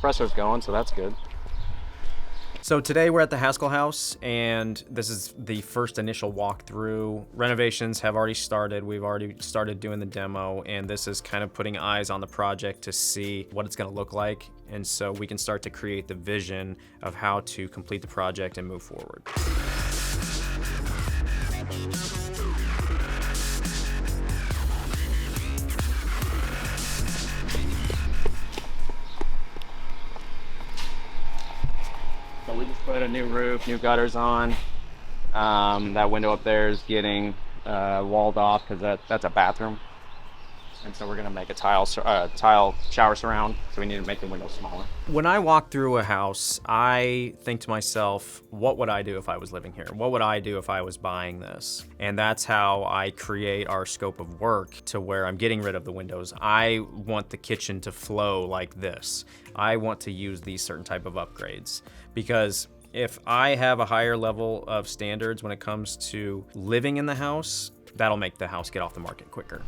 compressor's going, so that's good. So today we're at the Haskell house, and this is the first initial walkthrough. Renovations have already started. We've already started doing the demo, and this is kind of putting eyes on the project to see what it's going to look like. And so we can start to create the vision of how to complete the project and move forward. So we just put a new roof, new gutters on. That window up there is getting walled off because that's a bathroom. And so we're gonna make a tile shower surround, so we need to make the window smaller. When I walk through a house, I think to myself, what would I do if I was living here? What would I do if I was buying this? And that's how I create our scope of work to where I'm getting rid of the windows. I want the kitchen to flow like this. I want to use these certain type of upgrades because if I have a higher level of standards when it comes to living in the house, that'll make the house get off the market quicker.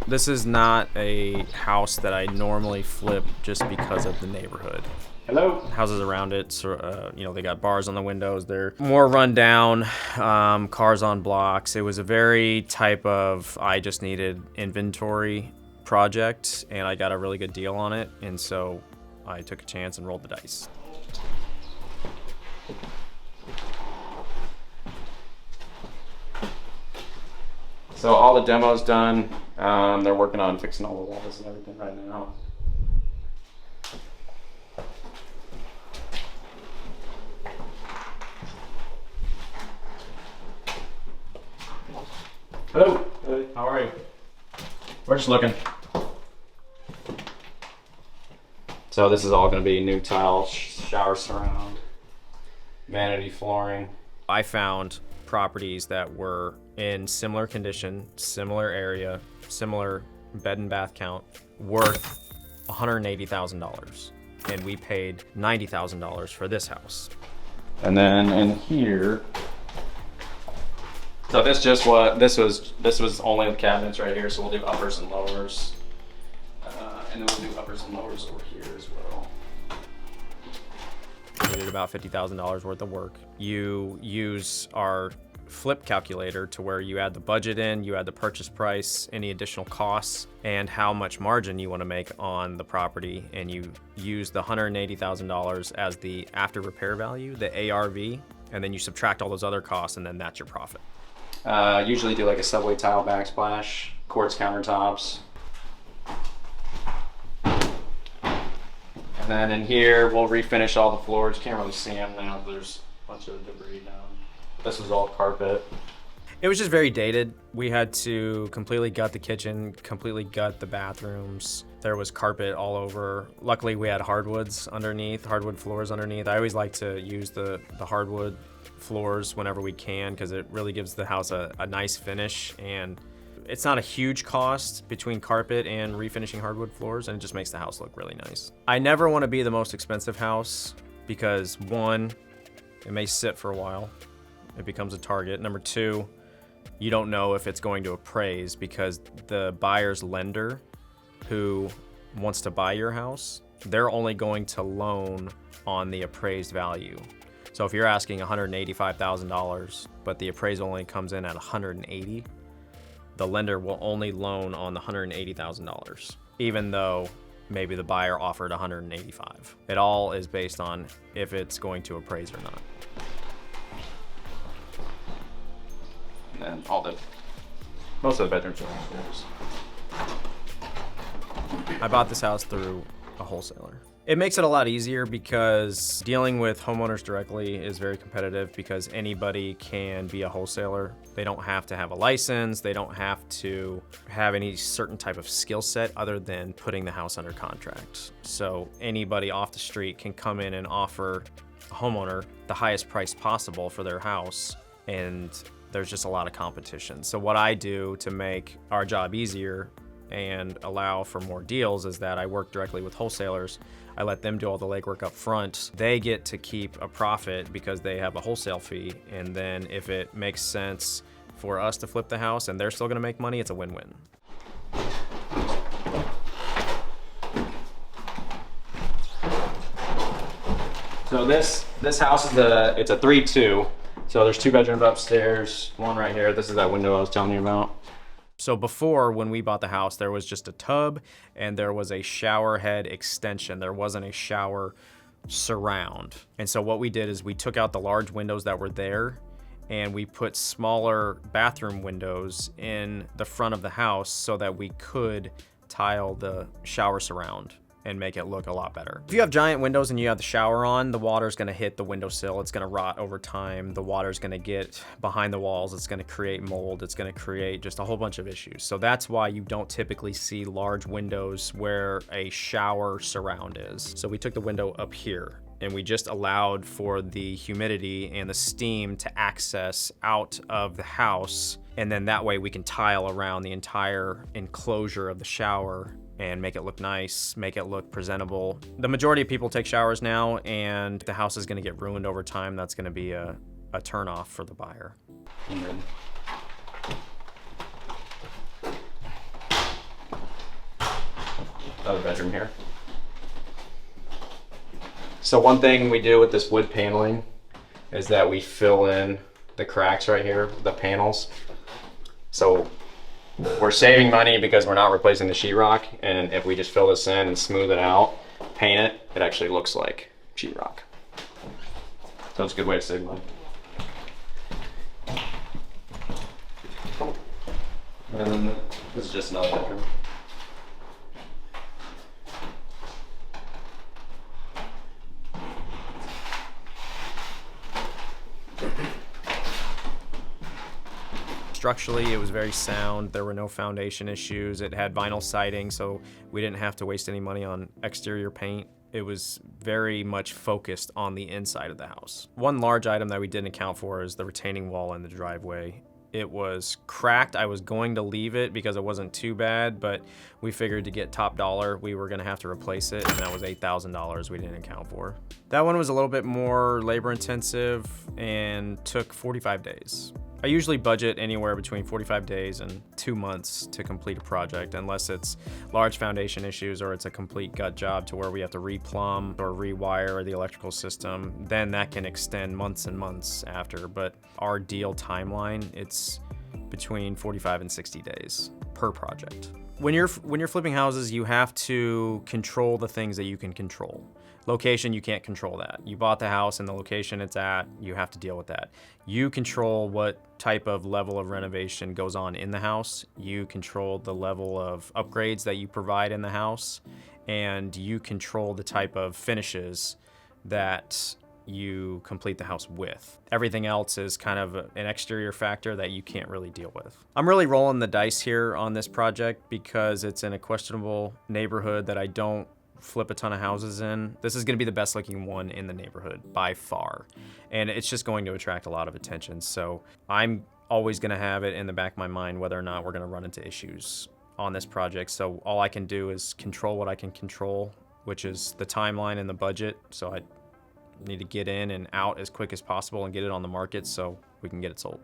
This is not a house that I normally flip just because of the neighborhood. Hello. Houses around it, so, they got bars on the windows. They're more run down, cars on blocks. It was a very type of, I just needed inventory project, and I got a really good deal on it. And so I took a chance and rolled the dice. So all the demo's done. They're working on fixing all the walls and everything right now. Hello. Hey. How are you? We're just looking. So this is all going to be new tile, shower surround, vanity flooring. I found properties that were in similar condition, similar area, similar bed and bath count, worth $180,000. And we paid $90,000 for this house. And then in here, so this was only the cabinets right here, so we'll do uppers and lowers. And then we'll do uppers and lowers over here as well. We did about $50,000 worth of work. You use our flip calculator to where you add the budget in, you add the purchase price, any additional costs, and how much margin you want to make on the property, and you use the $180,000 as the after repair value, the ARV, and then you subtract all those other costs, and then that's your profit. Usually do like a subway tile backsplash, quartz countertops. And then in here, we'll refinish all the floors. Can't really see them now. There's a bunch of debris down. This was all carpet. It was just very dated. We had to completely gut the kitchen, completely gut the bathrooms. There was carpet all over. Luckily, we had hardwood floors underneath. I always like to use the hardwood floors whenever we can because it really gives the house a nice finish, and it's not a huge cost between carpet and refinishing hardwood floors, and it just makes the house look really nice. I never want to be the most expensive house because one, it may sit for a while. It becomes a target. Number two, you don't know if it's going to appraise because the buyer's lender who wants to buy your house, they're only going to loan on the appraised value. So if you're asking $185,000, but the appraisal only comes in at $180,000, the lender will only loan on the $180,000, even though maybe the buyer offered $185,000. It all is based on if it's going to appraise or not. And then most of the bedrooms are upstairs. I bought this house through a wholesaler. It makes it a lot easier because dealing with homeowners directly is very competitive because anybody can be a wholesaler. They don't have to have a license. They don't have to have any certain type of skill set other than putting the house under contract. So anybody off the street can come in and offer a homeowner the highest price possible for their house, and there's just a lot of competition. So what I do to make our job easier and allow for more deals is that I work directly with wholesalers. I let them do all the legwork up front. They get to keep a profit because they have a wholesale fee. And then if it makes sense for us to flip the house and they're still gonna make money, it's a win-win. So this house is it's a 3-2. So there's 2 bedrooms upstairs, one right here. This is that window I was telling you about. So before, when we bought the house, there was just a tub and there was a shower head extension. There wasn't a shower surround. And so what we did is we took out the large windows that were there and we put smaller bathroom windows in the front of the house so that we could tile the shower surround and make it look a lot better. If you have giant windows and you have the shower on, the water's gonna hit the windowsill, it's gonna rot over time, the water's gonna get behind the walls, it's gonna create mold, it's gonna create just a whole bunch of issues. So that's why you don't typically see large windows where a shower surround is. So we took the window up here and we just allowed for the humidity and the steam to access out of the house. And then that way we can tile around the entire enclosure of the shower and make it look nice, make it look presentable. The majority of people take showers now and the house is gonna get ruined over time. That's gonna be a turnoff for the buyer. Another bedroom here. So one thing we do with this wood paneling is that we fill in the cracks right here, the panels. So we're saving money because we're not replacing the sheetrock, and if we just fill this in and smooth it out, paint it, it actually looks like sheetrock. So it's a good way to save money. And then this is just another bedroom. Structurally, it was very sound. There were no foundation issues. It had vinyl siding, so we didn't have to waste any money on exterior paint. It was very much focused on the inside of the house. One large item that we didn't account for is the retaining wall in the driveway. It was cracked. I was going to leave it because it wasn't too bad, but we figured to get top dollar, we were gonna have to replace it, and that was $8,000 we didn't account for. That one was a little bit more labor intensive and took 45 days. I usually budget anywhere between 45 days and 2 months to complete a project, unless it's large foundation issues or it's a complete gut job to where we have to replumb or rewire the electrical system. Then that can extend months and months after, but our deal timeline, it's between 45 and 60 days per project. When you're flipping houses, you have to control the things that you can control. Location, you can't control that. You bought the house and the location it's at, you have to deal with that. You control what type of level of renovation goes on in the house. You control the level of upgrades that you provide in the house, and you control the type of finishes that you complete the house with. Everything else is kind of an exterior factor that you can't really deal with. I'm really rolling the dice here on this project because it's in a questionable neighborhood that I don't flip a ton of houses in. This is gonna be the best looking one in the neighborhood by far. And it's just going to attract a lot of attention. So I'm always gonna have it in the back of my mind whether or not we're gonna run into issues on this project. So all I can do is control what I can control, which is the timeline and the budget. So I need to get in and out as quick as possible and get it on the market so we can get it sold.